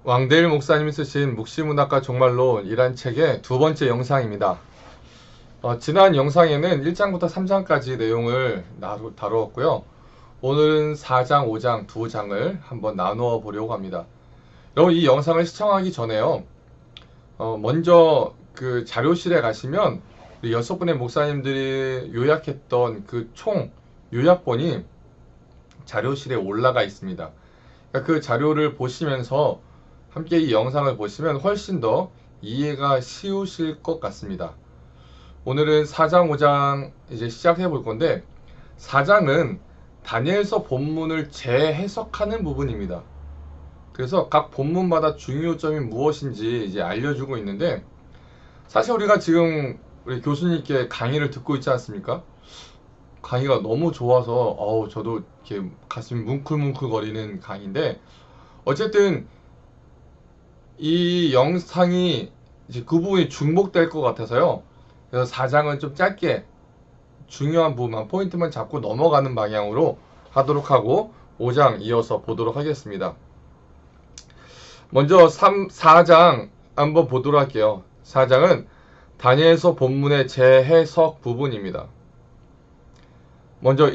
왕대일 목사님이 쓰신 묵시문학과 종말론이란 책의 두 번째 영상입니다. 지난 영상에는 1장부터 3장까지 내용을 다루었고요. 오늘은 4장, 5장 두 장을 한번 나누어 보려고 합니다. 여러분, 이 영상을 시청하기 전에요. 먼저 그 자료실에 가시면 우리 6분의 목사님들이 요약했던 그 총 요약본이 자료실에 올라가 있습니다. 그러니까 그 자료를 보시면서 함께 이 영상을 보시면 훨씬 더 이해가 쉬우실 것 같습니다. 오늘은 4장, 5장 이제 시작해 볼 건데, 4장은 다니엘서 본문을 재해석하는 부분입니다. 그래서 각 본문마다 중요점이 무엇인지 이제 알려주고 있는데, 사실 우리가 지금 우리 교수님께 강의를 듣고 있지 않습니까? 강의가 너무 좋아서 저도 이렇게 가슴이 뭉클뭉클거리는 강의인데, 어쨌든 이 영상이 이제 그 부분이 중복될 것 같아서요. 그래서 4장은 좀 짧게 중요한 부분만 포인트만 잡고 넘어가는 방향으로 하도록 하고 5장 이어서 보도록 하겠습니다. 먼저 4장 한번 보도록 할게요. 4장은 다니엘서 본문의 재해석 부분입니다. 먼저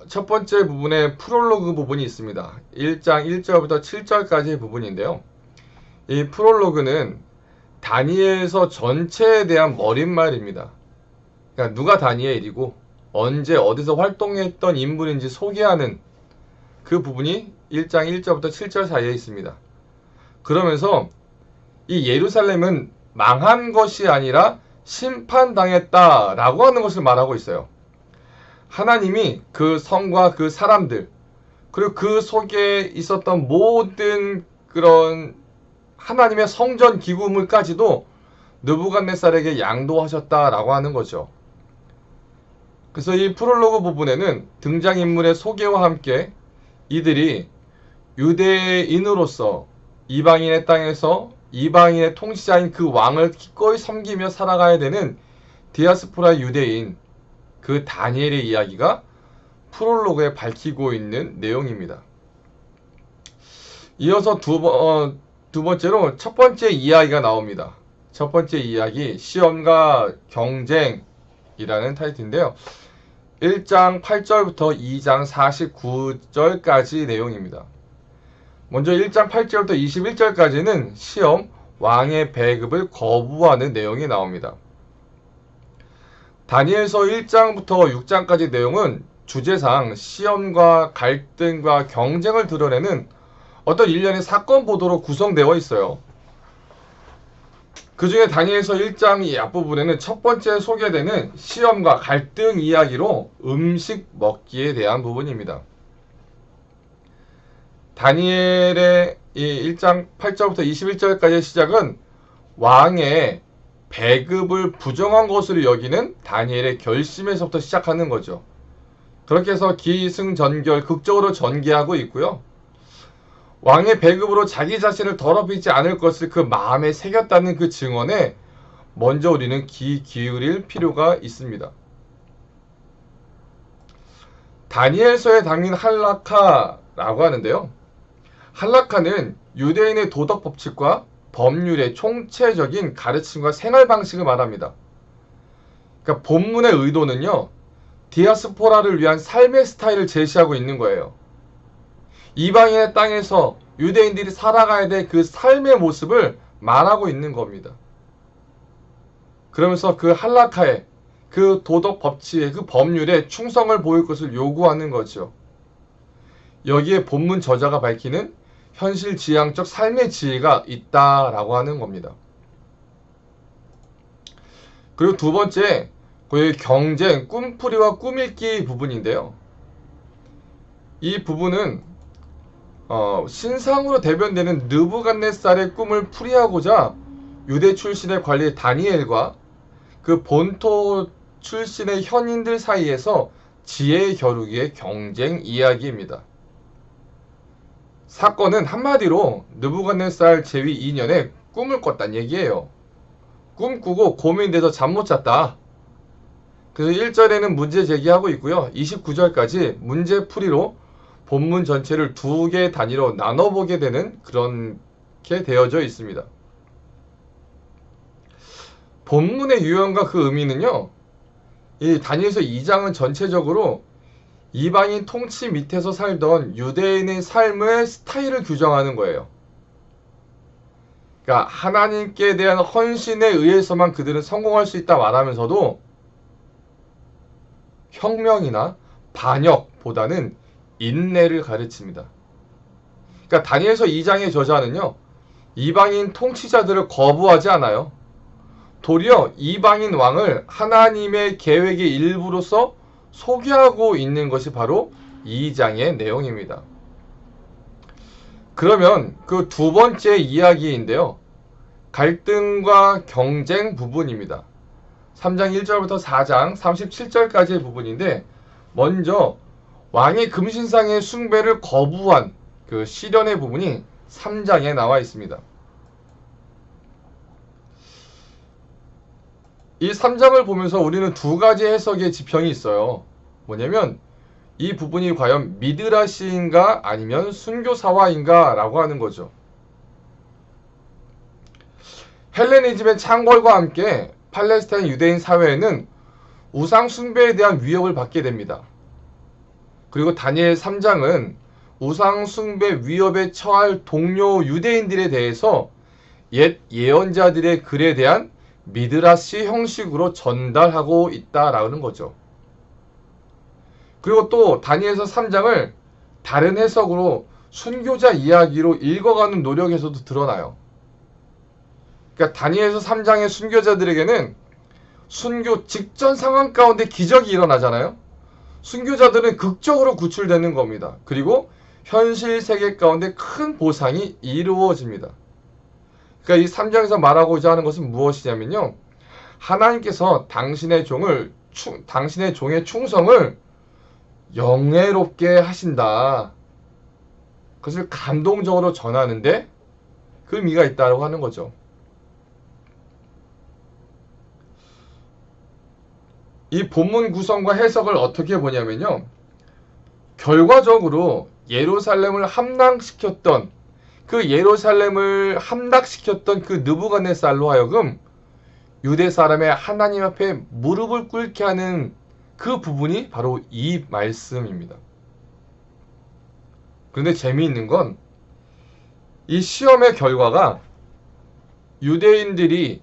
첫 번째 부분에 프롤로그 부분이 있습니다. 1장 1절부터 7절까지의 부분인데요. 이 프롤로그는 다니엘서 전체에 대한 머릿말입니다. 그러니까 누가 다니엘이고 언제 어디서 활동했던 인물인지 소개하는 그 부분이 1장 1절부터 7절 사이에 있습니다. 그러면서 이 예루살렘은 망한 것이 아니라 심판당했다라고 하는 것을 말하고 있어요. 하나님이 그 성과 그 사람들, 그리고 그 속에 있었던 모든 그런 하나님의 성전 기구물까지도 느부갓네살에게 양도하셨다라고 하는 거죠. 그래서 이 프롤로그 부분에는 등장인물의 소개와 함께 이들이 유대인으로서 이방인의 땅에서 이방인의 통치자인 그 왕을 기꺼이 섬기며 살아가야 되는 디아스포라 유대인, 그 다니엘의 이야기가 프롤로그에 밝히고 있는 내용입니다. 이어서 두 번째로 첫 번째 이야기가 나옵니다. 첫 번째 이야기, 시험과 경쟁이라는 타이틀인데요. 1장 8절부터 2장 49절까지 내용입니다. 먼저 1장 8절부터 21절까지는 시험, 왕의 배급을 거부하는 내용이 나옵니다. 다니엘서 1장부터 6장까지 내용은 주제상 시험과 갈등과 경쟁을 드러내는 어떤 일련의 사건 보도로 구성되어 있어요. 그 중에 다니엘서 1장 이 앞부분에는 첫 번째 소개되는 시험과 갈등 이야기로 음식 먹기에 대한 부분입니다. 다니엘의 이 1장 8절부터 21절까지의 시작은 왕의 배급을 부정한 것으로 여기는 다니엘의 결심에서부터 시작하는 거죠. 그렇게 해서 기승전결 극적으로 전개하고 있고요. 왕의 배급으로 자기 자신을 더럽히지 않을 것을 그 마음에 새겼다는 그 증언에 먼저 우리는 귀 기울일 필요가 있습니다. 다니엘서에 담긴 할라카라고 하는데요. 할라카는 유대인의 도덕 법칙과 법률의 총체적인 가르침과 생활 방식을 말합니다. 그러니까 본문의 의도는요, 디아스포라를 위한 삶의 스타일을 제시하고 있는 거예요. 이방인의 땅에서 유대인들이 살아가야 될 그 삶의 모습을 말하고 있는 겁니다. 그러면서 그 할라카에, 그 도덕 법칙에, 그 법률에 충성을 보일 것을 요구하는 거죠. 여기에 본문 저자가 밝히는 현실 지향적 삶의 지혜가 있다라고 하는 겁니다. 그리고 두 번째, 그 경쟁, 꿈풀이와 꿈읽기 부분인데요. 이 부분은 신상으로 대변되는 느부갓네살의 꿈을 풀이하고자 유대 출신의 관리 다니엘과 그 본토 출신의 현인들 사이에서 지혜의 겨루기의 경쟁 이야기입니다. 사건은 한마디로 느부갓네살 제위 2년에 꿈을 꿨단 얘기예요. 꿈꾸고 고민돼서 잠 못 잤다. 그래서 1절에는 문제 제기하고 있고요. 29절까지 문제 풀이로 본문 전체를 두 개 단위로 나눠보게 되는 그렇게 되어져 있습니다. 본문의 유형과 그 의미는요. 이 다니엘서 2장은 전체적으로 이방인 통치 밑에서 살던 유대인의 삶의 스타일을 규정하는 거예요. 그러니까 하나님께 대한 헌신에 의해서만 그들은 성공할 수 있다 말하면서도 혁명이나 반역보다는 인내를 가르칩니다. 그러니까 다니엘서 2장의 저자는요. 이방인 통치자들을 거부하지 않아요. 도리어 이방인 왕을 하나님의 계획의 일부로서 소개하고 있는 것이 바로 2장의 내용입니다. 그러면 그 두 번째 이야기인데요. 갈등과 경쟁 부분입니다. 3장 1절부터 4장 37절까지의 부분인데 먼저 왕의 금신상의 숭배를 거부한 그 시련의 부분이 3장에 나와 있습니다. 이 3장을 보면서 우리는 두 가지 해석의 지평이 있어요. 뭐냐면 이 부분이 과연 미드라시인가 아니면 순교사화인가 라고 하는 거죠. 헬레니즘의 창궐과 함께 팔레스타인 유대인 사회에는 우상 숭배에 대한 위협을 받게 됩니다. 그리고 다니엘 3장은 우상 숭배 위협에 처할 동료 유대인들에 대해서 옛 예언자들의 글에 대한 미드라시 형식으로 전달하고 있다라는 거죠. 그리고 또 다니엘서 3장을 다른 해석으로 순교자 이야기로 읽어가는 노력에서도 드러나요. 그러니까 다니엘서 3장의 순교자들에게는 순교 직전 상황 가운데 기적이 일어나잖아요. 순교자들은 극적으로 구출되는 겁니다. 그리고 현실 세계 가운데 큰 보상이 이루어집니다. 그러니까 이 3장에서 말하고자 하는 것은 무엇이냐면요. 하나님께서 당신의 종의 충성을 영예롭게 하신다. 그것을 감동적으로 전하는데 그 의미가 있다고 하는 거죠. 이 본문 구성과 해석을 어떻게 보냐면요. 결과적으로 예루살렘을 함락시켰던 그 느부갓네살로 하여금 유대 사람의 하나님 앞에 무릎을 꿇게 하는 그 부분이 바로 이 말씀입니다. 그런데 재미있는 건 이 시험의 결과가 유대인들이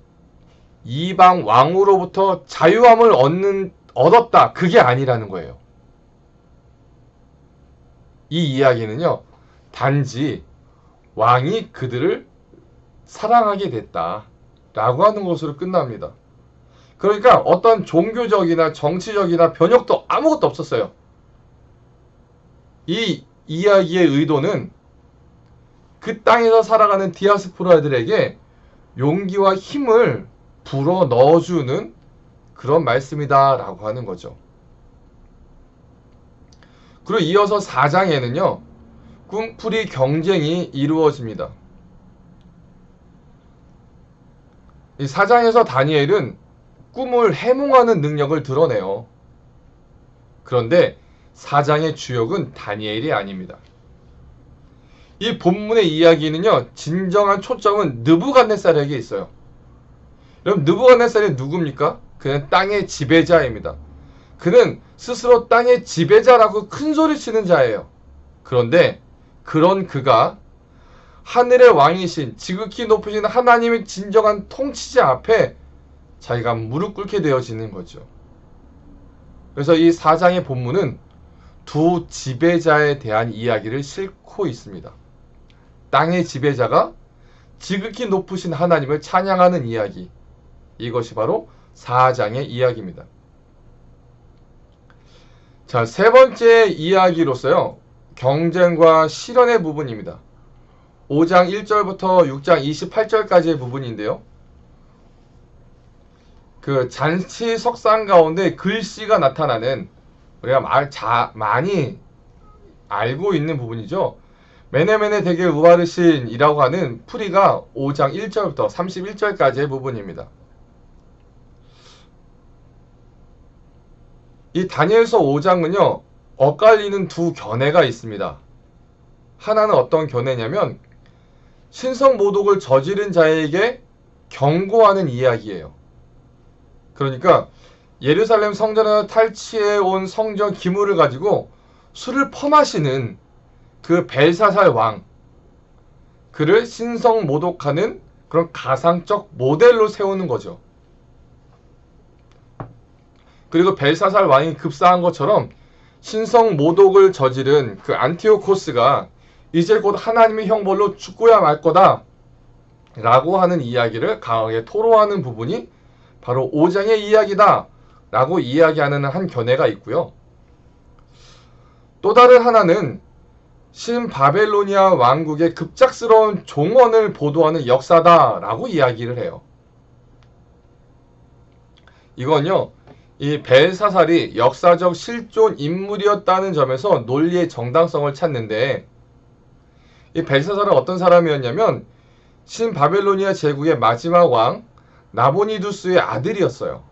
이방 왕으로부터 자유함을 얻었다. 그게 아니라는 거예요. 이 이야기는요. 단지 왕이 그들을 사랑하게 됐다. 라고 하는 것으로 끝납니다. 그러니까 어떤 종교적이나 정치적이나 변혁도 아무것도 없었어요. 이 이야기의 의도는 그 땅에서 살아가는 디아스포라들에게 용기와 힘을 불어 넣어주는 그런 말씀이다 라고 하는 거죠. 그리고 이어서 4장에는요. 꿈풀이 경쟁이 이루어집니다. 이 4장에서 다니엘은 꿈을 해몽하는 능력을 드러내요. 그런데 4장의 주역은 다니엘이 아닙니다. 이 본문의 이야기는요. 진정한 초점은 느부갓네살에게 있어요. 여러분 느부갓네살이 누굽니까? 그는 땅의 지배자입니다. 그는 스스로 땅의 지배자라고 큰소리치는 자예요. 그런데 그런 그가 하늘의 왕이신 지극히 높으신 하나님의 진정한 통치자 앞에 자기가 무릎 꿇게 되어지는 거죠. 그래서 이 4장의 본문은 두 지배자에 대한 이야기를 싣고 있습니다. 땅의 지배자가 지극히 높으신 하나님을 찬양하는 이야기. 이것이 바로 4장의 이야기입니다. 자, 세 번째 이야기로서요. 경쟁과 실현의 부분입니다. 5장 1절부터 6장 28절까지의 부분인데요. 그 잔치 석상 가운데 글씨가 나타나는 우리가 많이 알고 있는 부분이죠. 메네메네 대개 우바르신이라고 하는 풀이가 5장 1절부터 31절까지의 부분입니다. 이 다니엘서 5장은요, 엇갈리는 두 견해가 있습니다. 하나는 어떤 견해냐면 신성 모독을 저지른 자에게 경고하는 이야기예요. 그러니까 예루살렘 성전에서 탈취해 온 성전 기물을 가지고 술을 퍼마시는 그 벨사살 왕, 그를 신성 모독하는 그런 가상적 모델로 세우는 거죠. 그리고 벨사살 왕이 급사한 것처럼 신성 모독을 저지른 그 안티오코스가 이제 곧 하나님의 형벌로 죽고야 말 거다 라고 하는 이야기를 강하게 토로하는 부분이 바로 5장의 이야기다 라고 이야기하는 한 견해가 있고요. 또 다른 하나는 신바벨로니아 왕국의 급작스러운 종언을 보도하는 역사다 라고 이야기를 해요. 이건요, 이 벨사살이 역사적 실존 인물이었다는 점에서 논리의 정당성을 찾는데, 이 벨사살은 어떤 사람이었냐면 신바벨로니아 제국의 마지막 왕 나보니두스의 아들이었어요.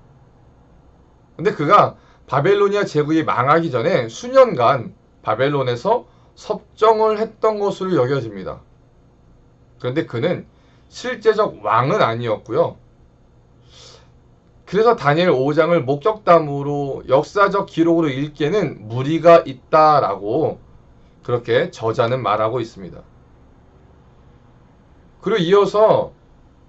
근데 그가 바벨로니아 제국이 망하기 전에 수년간 바벨론에서 섭정을 했던 것으로 여겨집니다. 그런데 그는 실제적 왕은 아니었고요. 그래서 다니엘 5장을 목격담으로 역사적 기록으로 읽기에는 무리가 있다라고 그렇게 저자는 말하고 있습니다. 그리고 이어서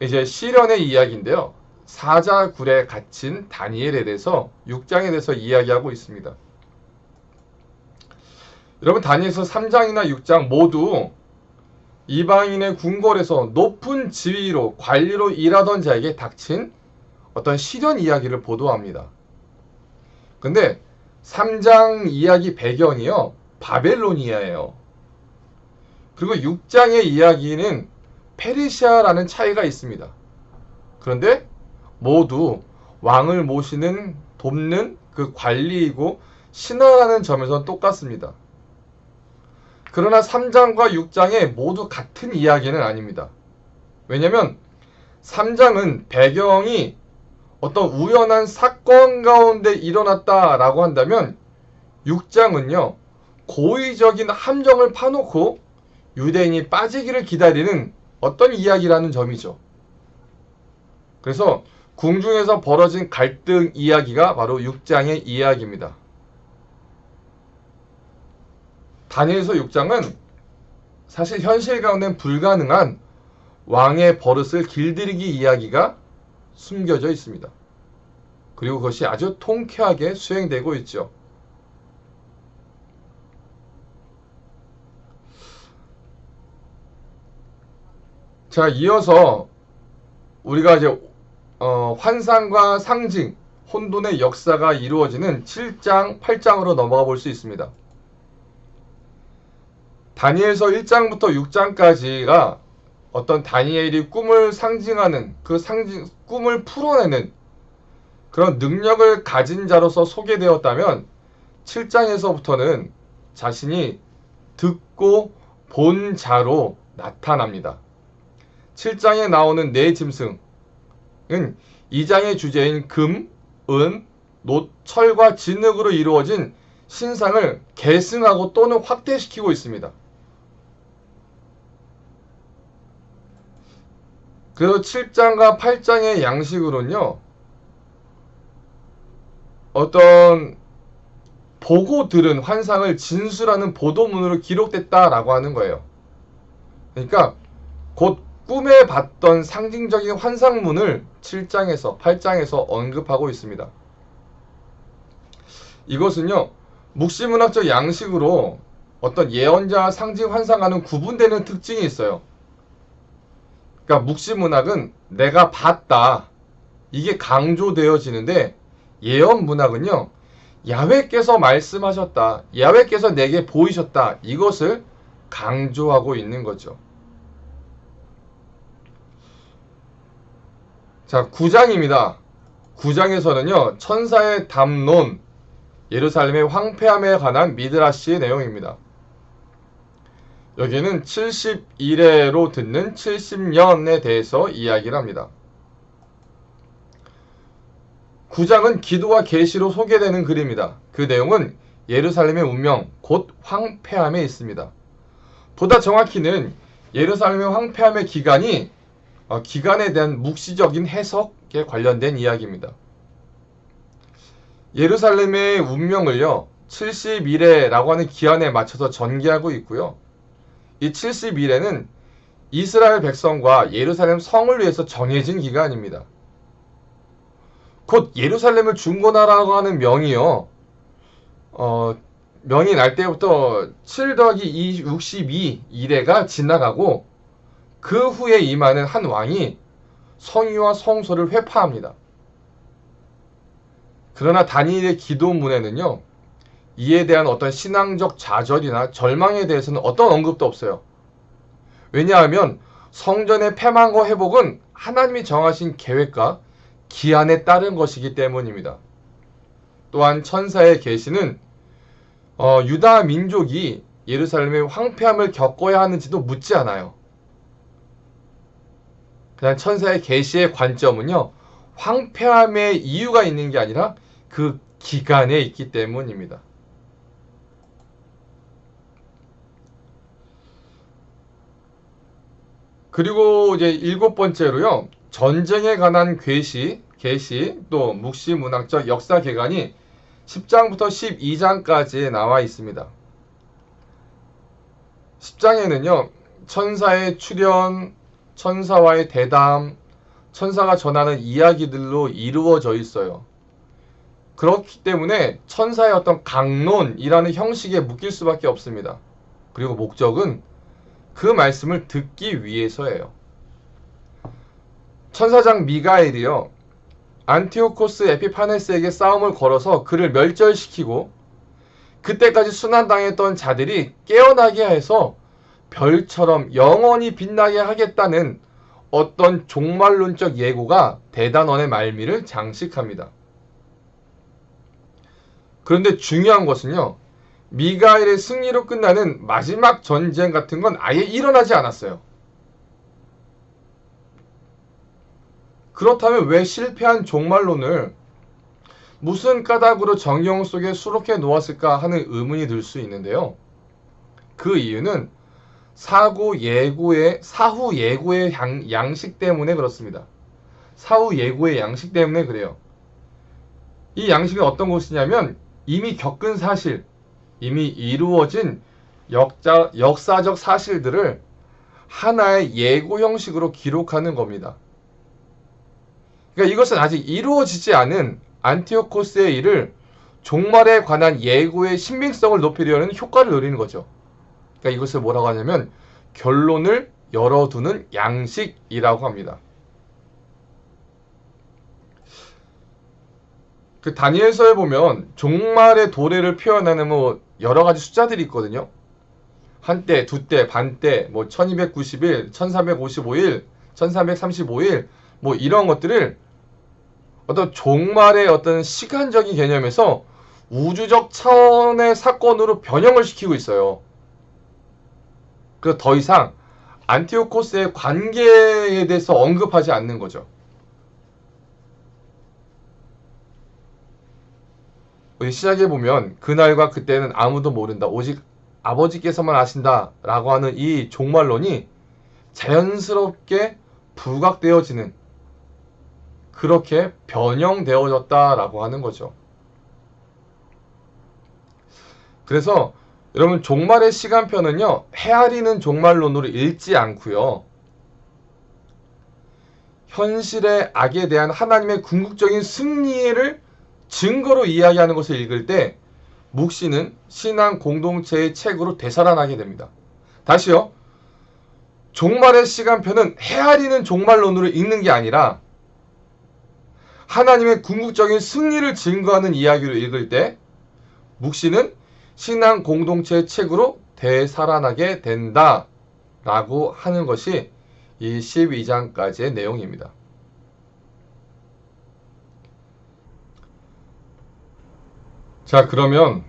이제 시련의 이야기인데요. 사자굴에 갇힌 다니엘에 대해서 6장에 대해서 이야기하고 있습니다. 여러분, 다니엘서 3장이나 6장 모두 이방인의 궁궐에서 높은 지위로 관리로 일하던 자에게 닥친 어떤 시련 이야기를 보도합니다. 근데 3장 이야기 배경이요, 바벨로니아예요. 그리고 6장의 이야기는 페르시아라는 차이가 있습니다. 그런데 모두 왕을 모시는, 돕는 그 관리이고 신하라는 점에서는 똑같습니다. 그러나 3장과 6장에 모두 같은 이야기는 아닙니다. 왜냐하면 3장은 배경이 어떤 우연한 사건 가운데 일어났다라고 한다면 6장은요, 고의적인 함정을 파놓고 유대인이 빠지기를 기다리는 어떤 이야기라는 점이죠. 그래서 궁중에서 벌어진 갈등 이야기가 바로 6장의 이야기입니다. 다니엘서 6장은 사실 현실 가운데는 불가능한 왕의 버릇을 길들이기 이야기가 숨겨져 있습니다. 그리고 그것이 아주 통쾌하게 수행되고 있죠. 자, 이어서 우리가 이제 환상과 상징, 혼돈의 역사가 이루어지는 7장, 8장으로 넘어가 볼 수 있습니다. 다니엘서 1장부터 6장까지가 어떤 다니엘이 꿈을 상징하는 그 꿈을 풀어내는 그런 능력을 가진 자로서 소개되었다면 7장에서부터는 자신이 듣고 본 자로 나타납니다. 7장에 나오는 네 짐승은 2장의 주제인 금, 은, 놋, 철과 진흙으로 이루어진 신상을 계승하고 또는 확대시키고 있습니다. 그래서 7장과 8장의 양식으로는요, 어떤 보고 들은 환상을 진술하는 보도문으로 기록됐다라고 하는 거예요. 그러니까 곧 꿈에 봤던 상징적인 환상문을 7장에서 8장에서 언급하고 있습니다. 이것은요, 묵시문학적 양식으로 어떤 예언자와 상징 환상과는 구분되는 특징이 있어요. 그러니까 묵시문학은 내가 봤다, 이게 강조되어지는데, 예언문학은요, 야훼께서 말씀하셨다, 야훼께서 내게 보이셨다, 이것을 강조하고 있는 거죠. 자, 9장입니다. 9장에서는요, 천사의 담론, 예루살렘의 황폐함에 관한 미드라시의 내용입니다. 여기는 71회로 듣는 70년에 대해서 이야기를 합니다. 9장은 기도와 계시로 소개되는 글입니다. 그 내용은 예루살렘의 운명, 곧 황폐함에 있습니다. 보다 정확히는 예루살렘의 황폐함의 기간에 대한 묵시적인 해석에 관련된 이야기입니다. 예루살렘의 운명을요, 70일에라고 하는 기한에 맞춰서 전개하고 있고요. 이 70일에는 이스라엘 백성과 예루살렘 성을 위해서 정해진 기간입니다. 곧 예루살렘을 중건하라고 하는 명이요, 명이 날 때부터 7 더하기 2, 62일에가 지나가고 그 후에 임하는 한 왕이 성위와 성소를 회파합니다. 그러나 다니엘의 기도문에는요, 이에 대한 어떤 신앙적 좌절이나 절망에 대해서는 어떤 언급도 없어요. 왜냐하면 성전의 폐망과 회복은 하나님이 정하신 계획과 기한에 따른 것이기 때문입니다. 또한 천사의 계시는 유다 민족이 예루살렘의 황폐함을 겪어야 하는지도 묻지 않아요. 그냥 천사의 계시의 관점은요, 황폐함의 이유가 있는 게 아니라 그 기간에 있기 때문입니다. 그리고 이제 7번째로요, 전쟁에 관한 계시, 또 묵시문학적 역사 개관이 10장부터 12장까지 나와 있습니다. 10장에는요, 천사의 출현, 천사와의 대담, 천사가 전하는 이야기들로 이루어져 있어요. 그렇기 때문에 천사의 어떤 강론이라는 형식에 묶일 수밖에 없습니다. 그리고 목적은 그 말씀을 듣기 위해서예요. 천사장 미가엘이요, 안티오코스 에피파네스에게 싸움을 걸어서 그를 멸절시키고 그때까지 순환당했던 자들이 깨어나게 해서 별처럼 영원히 빛나게 하겠다는 어떤 종말론적 예고가 대단원의 말미를 장식합니다. 그런데 중요한 것은요, 미가엘의 승리로 끝나는 마지막 전쟁 같은 건 아예 일어나지 않았어요. 그렇다면 왜 실패한 종말론을 무슨 까닭으로 정경 속에 수록해 놓았을까 하는 의문이 들 수 있는데요. 그 이유는 사후 예고의 양식 때문에 그렇습니다. 사후 예고의 양식 때문에 그래요. 이 양식은 어떤 것이냐면 이미 겪은 사실, 이미 이루어진 역사적 사실들을 하나의 예고 형식으로 기록하는 겁니다. 그러니까 이것은 아직 이루어지지 않은 안티오코스의 일을 종말에 관한 예고의 신빙성을 높이려는 효과를 노리는 거죠. 그러니까 이것을 뭐라고 하냐면 결론을 열어두는 양식이라고 합니다. 그 다니엘서에 보면 종말의 도래를 표현하는 여러 가지 숫자들이 있거든요. 한때, 두때, 반때, 1290일, 1355일, 1335일, 이런 것들을 어떤 종말의 어떤 시간적인 개념에서 우주적 차원의 사건으로 변형을 시키고 있어요. 그래서 더 이상 안티오코스의 관계에 대해서 언급하지 않는 거죠. 시작해 보면 그날과 그때는 아무도 모른다, 오직 아버지께서만 아신다 라고 하는 이 종말론이 자연스럽게 부각되어지는, 그렇게 변형되어졌다라고 하는 거죠. 그래서 여러분, 종말의 시간표는요, 헤아리는 종말론으로 읽지 않고요, 현실의 악에 대한 하나님의 궁극적인 승리를 증거로 이야기하는 것을 읽을 때 묵시는 신앙 공동체의 책으로 되살아나게 됩니다. 다시요, 종말의 시간표는 헤아리는 종말론으로 읽는 게 아니라 하나님의 궁극적인 승리를 증거하는 이야기로 읽을 때 묵시는 신앙 공동체의 책으로 되살아나게 된다 라고 하는 것이 이 12장까지의 내용입니다. 자, 그러면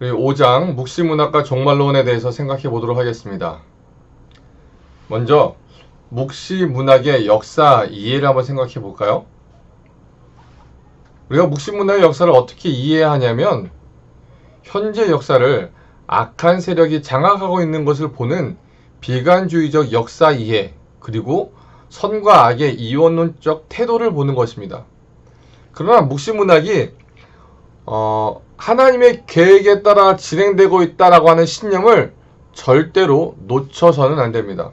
5장 묵시문학과 종말론에 대해서 생각해 보도록 하겠습니다. 먼저 묵시문학의 역사 이해를 한번 생각해 볼까요? 우리가 묵시문화의 역사를 어떻게 이해해야 하냐면 현재 역사를 악한 세력이 장악하고 있는 것을 보는 비관주의적 역사 이해, 그리고 선과 악의 이원론적 태도를 보는 것입니다. 그러나 묵시문학이 하나님의 계획에 따라 진행되고 있다라고 하는 신념을 절대로 놓쳐서는 안 됩니다.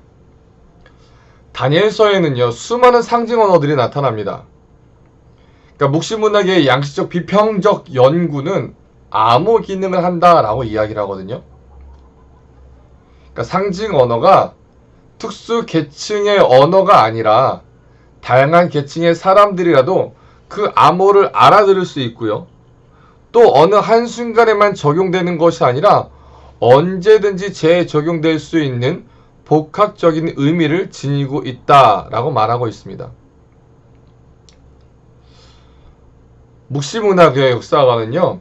다니엘서에는요, 수많은 상징 언어들이 나타납니다. 그러니까 묵시문학의 양식적 비평적 연구는 아무 기능을 한다라고 이야기를 하거든요. 그러니까 상징 언어가 특수 계층의 언어가 아니라 다양한 계층의 사람들이라도 그 암호를 알아들을 수 있고요. 또 어느 한순간에만 적용되는 것이 아니라 언제든지 재적용될 수 있는 복합적인 의미를 지니고 있다라고 말하고 있습니다. 묵시문학의 역사관은요,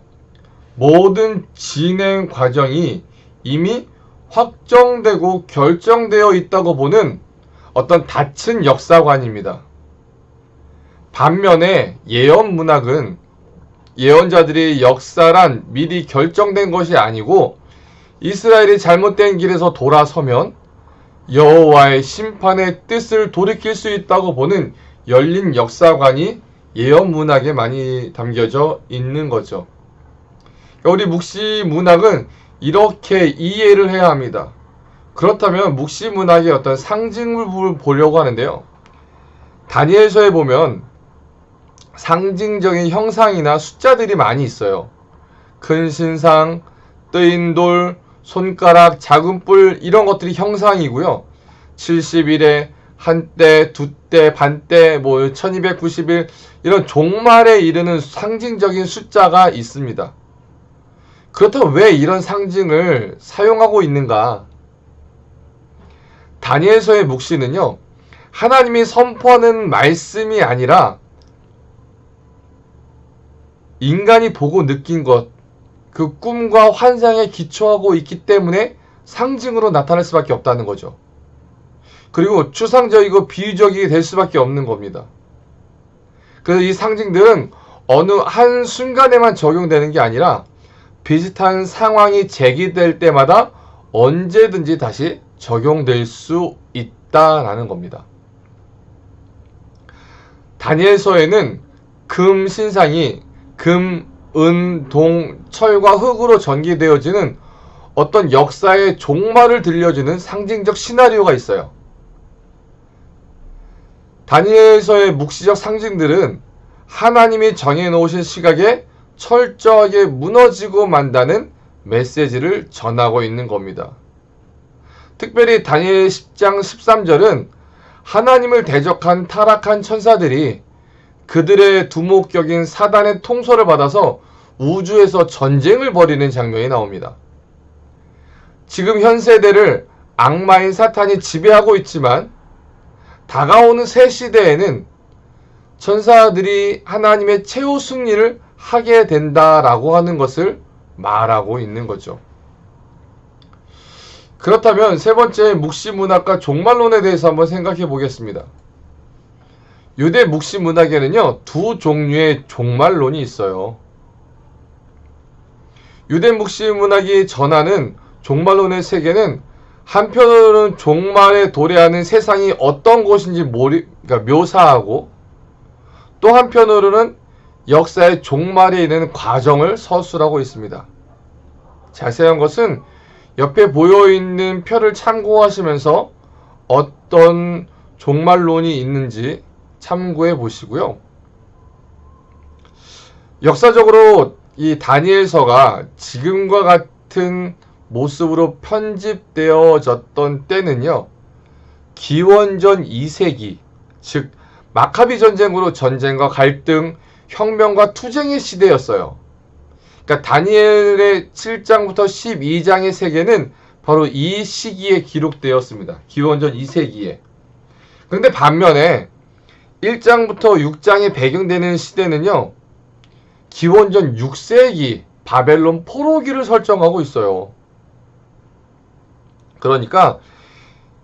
모든 진행 과정이 이미 확정되고 결정되어 있다고 보는 어떤 닫힌 역사관입니다. 반면에 예언문학은 예언자들의 역사란 미리 결정된 것이 아니고 이스라엘이 잘못된 길에서 돌아서면 여호와의 심판의 뜻을 돌이킬 수 있다고 보는 열린 역사관이 예언문학에 많이 담겨져 있는 거죠. 우리 묵시문학은 이렇게 이해를 해야 합니다. 그렇다면 묵시문학의 어떤 상징을 보려고 하는데요. 다니엘서에 보면 상징적인 형상이나 숫자들이 많이 있어요. 큰 신상, 뜨인 돌, 손가락, 작은 뿔, 이런 것들이 형상이고요. 70일에 한때, 두때, 반때, 1290일, 이런 종말에 이르는 상징적인 숫자가 있습니다. 그렇다면 왜 이런 상징을 사용하고 있는가? 다니엘서의 묵시는요, 하나님이 선포하는 말씀이 아니라 인간이 보고 느낀 것, 그 꿈과 환상에 기초하고 있기 때문에 상징으로 나타날 수밖에 없다는 거죠. 그리고 추상적이고 비유적이 될 수밖에 없는 겁니다. 그래서 이 상징들은 어느 한 순간에만 적용되는 게 아니라 비슷한 상황이 제기될 때마다 언제든지 다시 적용될 수 있다라는 겁니다. 다니엘서에는 금 신상이 금, 은, 동, 철과 흙으로 전개되어지는 어떤 역사의 종말을 들려주는 상징적 시나리오가 있어요. 다니엘서의 묵시적 상징들은 하나님이 정해놓으신 시각에 철저하게 무너지고 만다는 메시지를 전하고 있는 겁니다. 특별히 다니엘 10장 13절은 하나님을 대적한 타락한 천사들이 그들의 두목격인 사단의 통솔을 받아서 우주에서 전쟁을 벌이는 장면이 나옵니다. 지금 현 세대를 악마인 사탄이 지배하고 있지만 다가오는 새 시대에는 천사들이 하나님의 최후 승리를 하게 된다라고 하는 것을 말하고 있는 거죠. 그렇다면 세 번째 묵시문학과 종말론에 대해서 한번 생각해 보겠습니다. 유대 묵시문학에는요, 두 종류의 종말론이 있어요. 유대 묵시문학이 전하는 종말론의 세계는 한편으로는 종말에 도래하는 세상이 어떤 것인지 묘사하고, 또 한편으로는 역사의 종말에 이르는 과정을 서술하고 있습니다. 자세한 것은 옆에 보여있는 표를 참고하시면서 어떤 종말론이 있는지 참고해 보시고요. 역사적으로 이 다니엘서가 지금과 같은 모습으로 편집되어졌던 때는요, 기원전 2세기, 즉 마카비 전쟁으로 전쟁과 갈등, 혁명과 투쟁의 시대였어요. 그러니까 다니엘의 7장부터 12장의 세계는 바로 이 시기에 기록되었습니다. 기원전 2세기에. 그런데 반면에 1장부터 6장에 배경되는 시대는요, 기원전 6세기 바벨론 포로기를 설정하고 있어요. 그러니까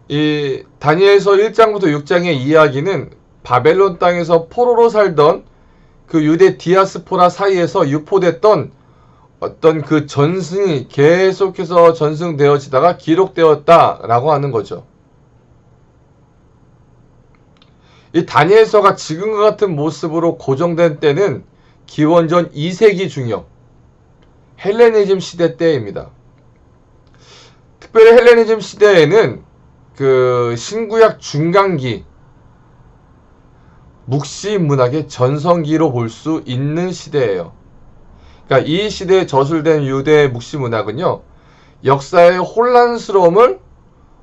이 다니엘서 1장부터 6장의 이야기는 바벨론 땅에서 포로로 살던 그 유대 디아스포라 사이에서 유포됐던 어떤 그 전승이 계속해서 전승되어지다가 기록되었다라고 하는 거죠. 이 다니엘서가 지금과 같은 모습으로 고정된 때는 기원전 2세기 중엽 헬레니즘 시대 때입니다. 특별히 헬레니즘 시대에는 그 신구약 중간기 묵시 문학의 전성기로 볼 수 있는 시대예요. 그러니까 이 시대에 저술된 유대 묵시 문학은요, 역사의 혼란스러움을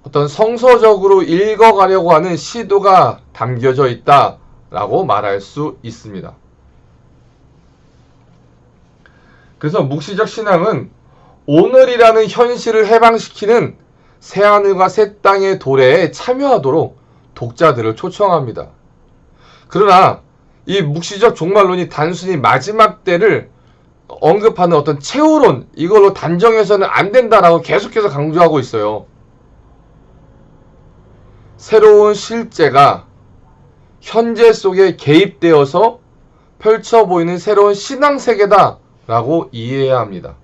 어떤 성서적으로 읽어가려고 하는 시도가 담겨져 있다라고 말할 수 있습니다. 그래서 묵시적 신앙은 오늘이라는 현실을 해방시키는 새하늘과 새 땅의 도래에 참여하도록 독자들을 초청합니다. 그러나 이 묵시적 종말론이 단순히 마지막 때를 언급하는 어떤 최후론, 이걸로 단정해서는 안 된다라고 계속해서 강조하고 있어요. 새로운 실제가 현재 속에 개입되어서 펼쳐 보이는 새로운 신앙세계다라고 이해해야 합니다.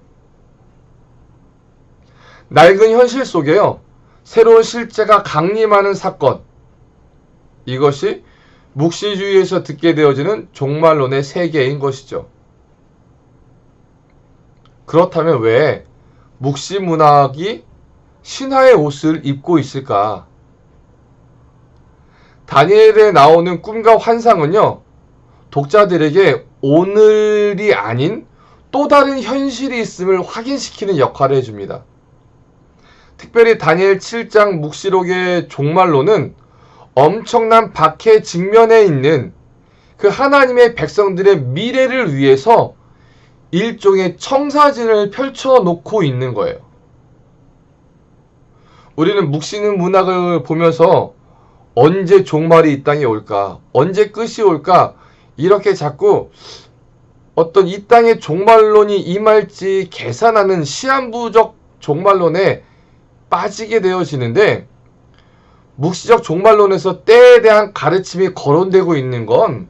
낡은 현실 속에요, 새로운 실제가 강림하는 사건, 이것이 묵시주의에서 듣게 되어지는 종말론의 세계인 것이죠. 그렇다면 왜 묵시 문학이 신화의 옷을 입고 있을까? 다니엘에 나오는 꿈과 환상은요, 독자들에게 오늘이 아닌 또 다른 현실이 있음을 확인시키는 역할을 해줍니다. 특별히 다니엘 7장 묵시록의 종말론은 엄청난 박해 직면에 있는 그 하나님의 백성들의 미래를 위해서 일종의 청사진을 펼쳐놓고 있는 거예요. 우리는 묵시는 문학을 보면서 언제 종말이 이 땅에 올까? 언제 끝이 올까? 이렇게 자꾸 어떤 이 땅의 종말론이 임할지 계산하는 시한부적 종말론에 빠지게 되어지는데, 묵시적 종말론에서 때에 대한 가르침이 거론되고 있는 건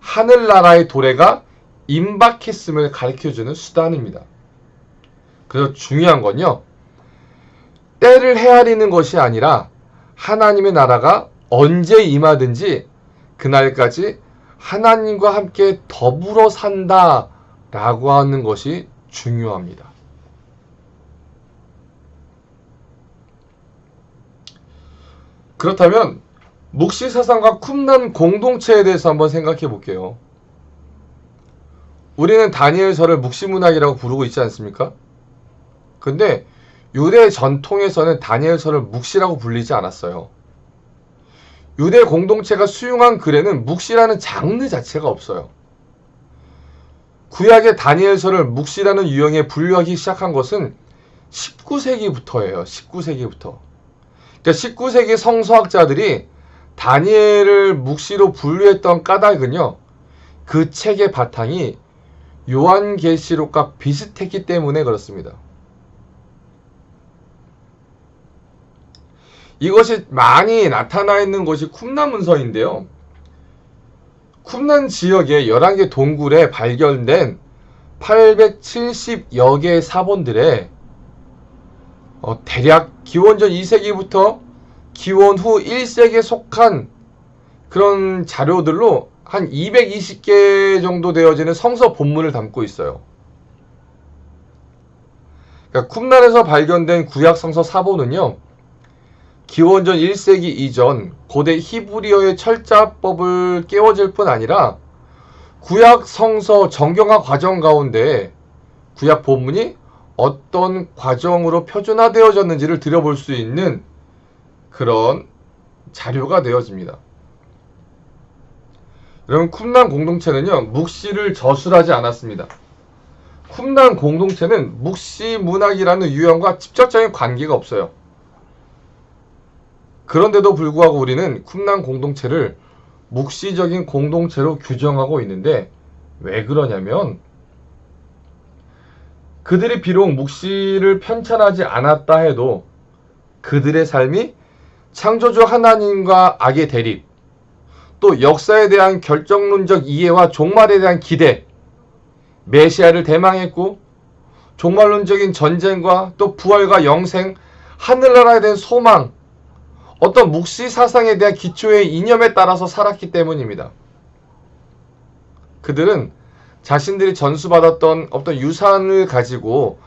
하늘나라의 도래가 임박했음을 가르쳐주는 수단입니다. 그래서 중요한 건요, 때를 헤아리는 것이 아니라 하나님의 나라가 언제 임하든지 그날까지 하나님과 함께 더불어 산다라고 하는 것이 중요합니다. 그렇다면 묵시 사상과 쿰란 공동체에 대해서 한번 생각해 볼게요. 우리는 다니엘서를 묵시 문학이라고 부르고 있지 않습니까? 근데 유대 전통에서는 다니엘서를 묵시라고 불리지 않았어요. 유대 공동체가 수용한 글에는 묵시라는 장르 자체가 없어요. 구약의 다니엘서를 묵시라는 유형에 분류하기 시작한 것은 19세기부터예요. 19세기부터. 그러니까 19세기 성서학자들이 다니엘을 묵시로 분류했던 까닭은요, 그 책의 바탕이 요한계시록과 비슷했기 때문에 그렇습니다. 이것이 많이 나타나 있는 것이 쿰란 문서인데요. 쿰란 지역의 11개 동굴에 발견된 870여 개의 사본들에 대략 기원전 2세기부터 기원 후 1세기에 속한 그런 자료들로 한 220개 정도 되어지는 성서 본문을 담고 있어요. 그러니까 쿰란에서 발견된 구약 성서 사본은요, 기원전 1세기 이전 고대 히브리어의 철자법을 깨워줄 뿐 아니라 구약 성서 정경화 과정 가운데 구약 본문이 어떤 과정으로 표준화되어졌는지를 들여볼 수 있는 그런 자료가 되어집니다. 여러분, 쿰란 공동체는요, 묵시를 저술하지 않았습니다. 쿰란 공동체는 묵시 문학이라는 유형과 직접적인 관계가 없어요. 그런데도 불구하고 우리는 쿰란 공동체를 묵시적인 공동체로 규정하고 있는데, 왜 그러냐면 그들이 비록 묵시를 편찬하지 않았다 해도 그들의 삶이 창조주 하나님과 악의 대립, 또 역사에 대한 결정론적 이해와 종말에 대한 기대, 메시아를 대망했고 종말론적인 전쟁과 또 부활과 영생, 하늘나라에 대한 소망, 어떤 묵시 사상에 대한 기초의 이념에 따라서 살았기 때문입니다. 그들은 자신들이 전수받았던 어떤 유산을 가지고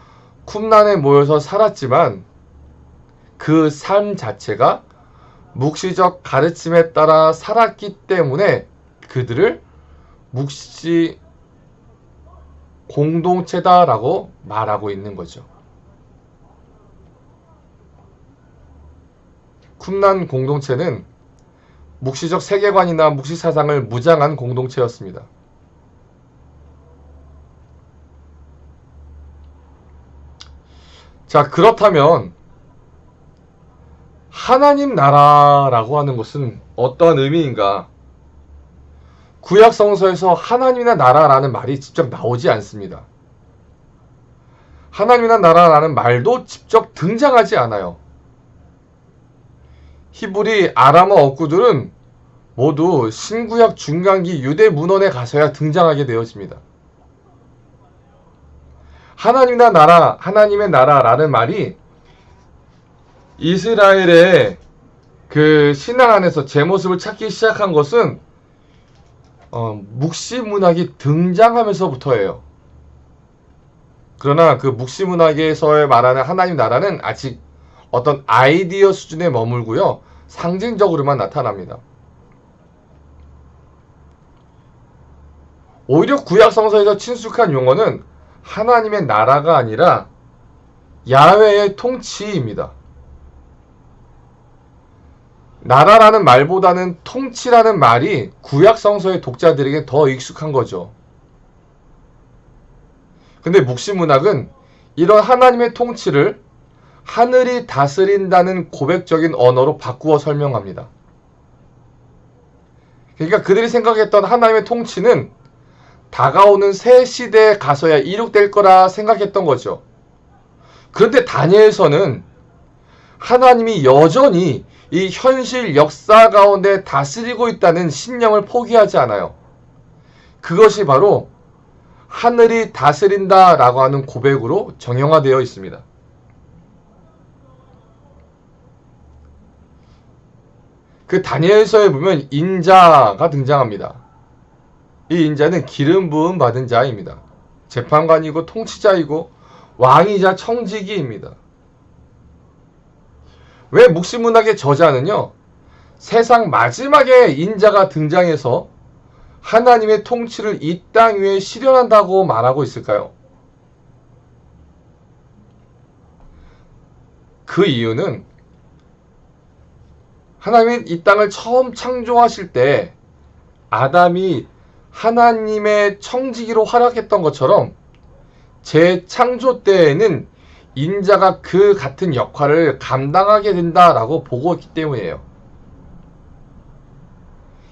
쿰란에 모여서 살았지만 그 삶 자체가 묵시적 가르침에 따라 살았기 때문에 그들을 묵시 공동체다라고 말하고 있는 거죠. 쿰란 공동체는 묵시적 세계관이나 묵시 사상을 무장한 공동체였습니다. 자, 그렇다면 하나님 나라라고 하는 것은 어떠한 의미인가? 구약 성서에서 하나님이나 나라라는 말이 직접 나오지 않습니다. 하나님이나 나라라는 말도 직접 등장하지 않아요. 히브리, 아람어 어구들은 모두 신구약 중간기 유대 문헌에 가서야 등장하게 되어집니다. 하나님이나 나라, 하나님의 나라라는 말이 이스라엘의 그 신앙 안에서 제 모습을 찾기 시작한 것은 묵시문학이 등장하면서부터예요. 그러나 그 묵시문학에서 말하는 하나님 나라는 아직 어떤 아이디어 수준에 머물고요. 상징적으로만 나타납니다. 오히려 구약 성서에서 친숙한 용어는 하나님의 나라가 아니라 야훼의 통치입니다. 나라라는 말보다는 통치라는 말이 구약 성서의 독자들에게 더 익숙한 거죠. 근데 묵시문학은 이런 하나님의 통치를 하늘이 다스린다는 고백적인 언어로 바꾸어 설명합니다. 그러니까 그들이 생각했던 하나님의 통치는 다가오는 새 시대에 가서야 이룩될 거라 생각했던 거죠. 그런데 다니엘서는 하나님이 여전히 이 현실 역사 가운데 다스리고 있다는 신념을 포기하지 않아요. 그것이 바로 하늘이 다스린다라고 하는 고백으로 정형화되어 있습니다. 그 다니엘서에 보면 인자가 등장합니다. 이 인자는 기름 부음 받은 자입니다. 재판관이고 통치자이고 왕이자 청지기입니다. 왜 묵시문학의 저자는요, 세상 마지막에 인자가 등장해서 하나님의 통치를 이 땅 위에 실현한다고 말하고 있을까요? 그 이유는 하나님이 이 땅을 처음 창조하실 때 아담이 하나님의 청지기로 활약했던 것처럼 재창조 때에는 인자가 그 같은 역할을 감당하게 된다라고 보고 있기 때문이에요.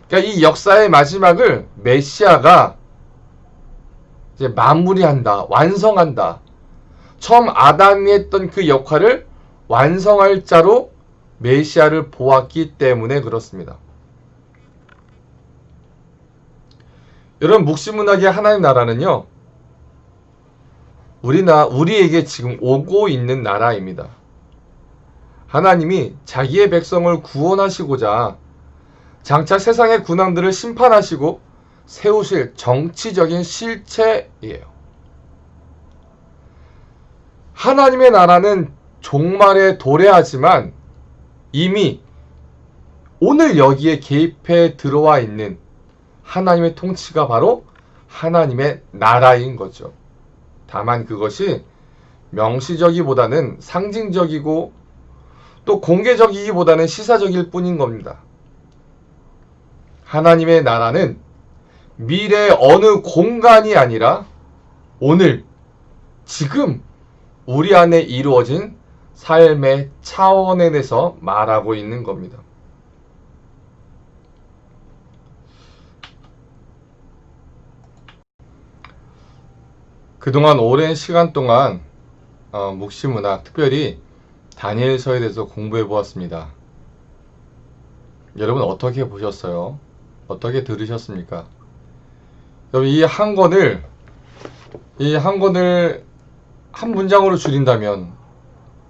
그러니까 이 역사의 마지막을 메시아가 이제 마무리한다, 완성한다. 처음 아담이 했던 그 역할을 완성할 자로 메시아를 보았기 때문에 그렇습니다. 여러분, 묵시문학의 하나님 나라는요, 우리에게 지금 오고 있는 나라입니다. 하나님이 자기의 백성을 구원하시고자 장차 세상의 군왕들을 심판하시고 세우실 정치적인 실체이에요. 하나님의 나라는 종말에 도래하지만 이미 오늘 여기에 개입해 들어와 있는 하나님의 통치가 바로 하나님의 나라인 거죠. 다만 그것이 명시적이보다는 상징적이고 또 공개적이기보다는 시사적일 뿐인 겁니다. 하나님의 나라는 미래 어느 공간이 아니라 오늘, 지금 우리 안에 이루어진 삶의 차원에 대해서 말하고 있는 겁니다. 그동안 오랜 시간 동안 묵시문학, 특별히 다니엘서에 대해서 공부해 보았습니다. 여러분 어떻게 보셨어요? 어떻게 들으셨습니까? 여러분, 이 한 권을 한 문장으로 줄인다면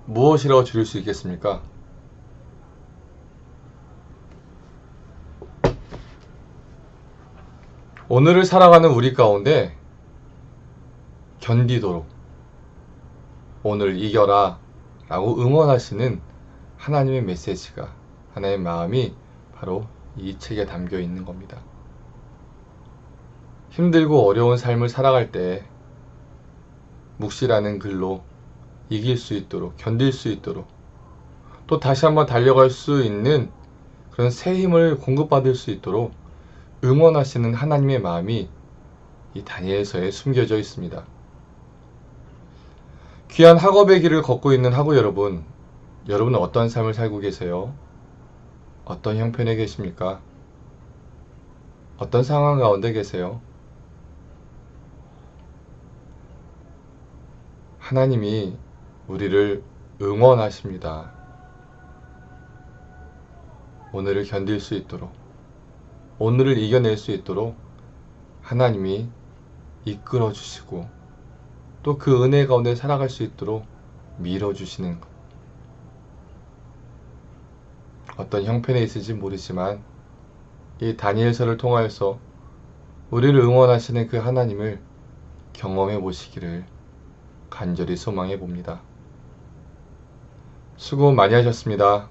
무엇이라고 줄일 수 있겠습니까? 오늘을 살아가는 우리 가운데 견디도록 오늘 이겨라 라고 응원하시는 하나님의 메시지가, 하나님의 마음이 바로 이 책에 담겨 있는 겁니다. 힘들고 어려운 삶을 살아갈 때 묵시라는 글로 이길 수 있도록, 견딜 수 있도록, 또 다시 한번 달려갈 수 있는 그런 새 힘을 공급받을 수 있도록 응원하시는 하나님의 마음이 이 다니엘서에 숨겨져 있습니다. 귀한 학업의 길을 걷고 있는 학우 여러분, 여러분은 어떤 삶을 살고 계세요? 어떤 형편에 계십니까? 어떤 상황 가운데 계세요? 하나님이 우리를 응원하십니다. 오늘을 견딜 수 있도록, 오늘을 이겨낼 수 있도록 하나님이 이끌어 주시고 또 그 은혜 가운데 살아갈 수 있도록 밀어주시는 것. 어떤 형편에 있을지 모르지만 이 다니엘서를 통하여서 우리를 응원하시는 그 하나님을 경험해 보시기를 간절히 소망해 봅니다. 수고 많이 하셨습니다.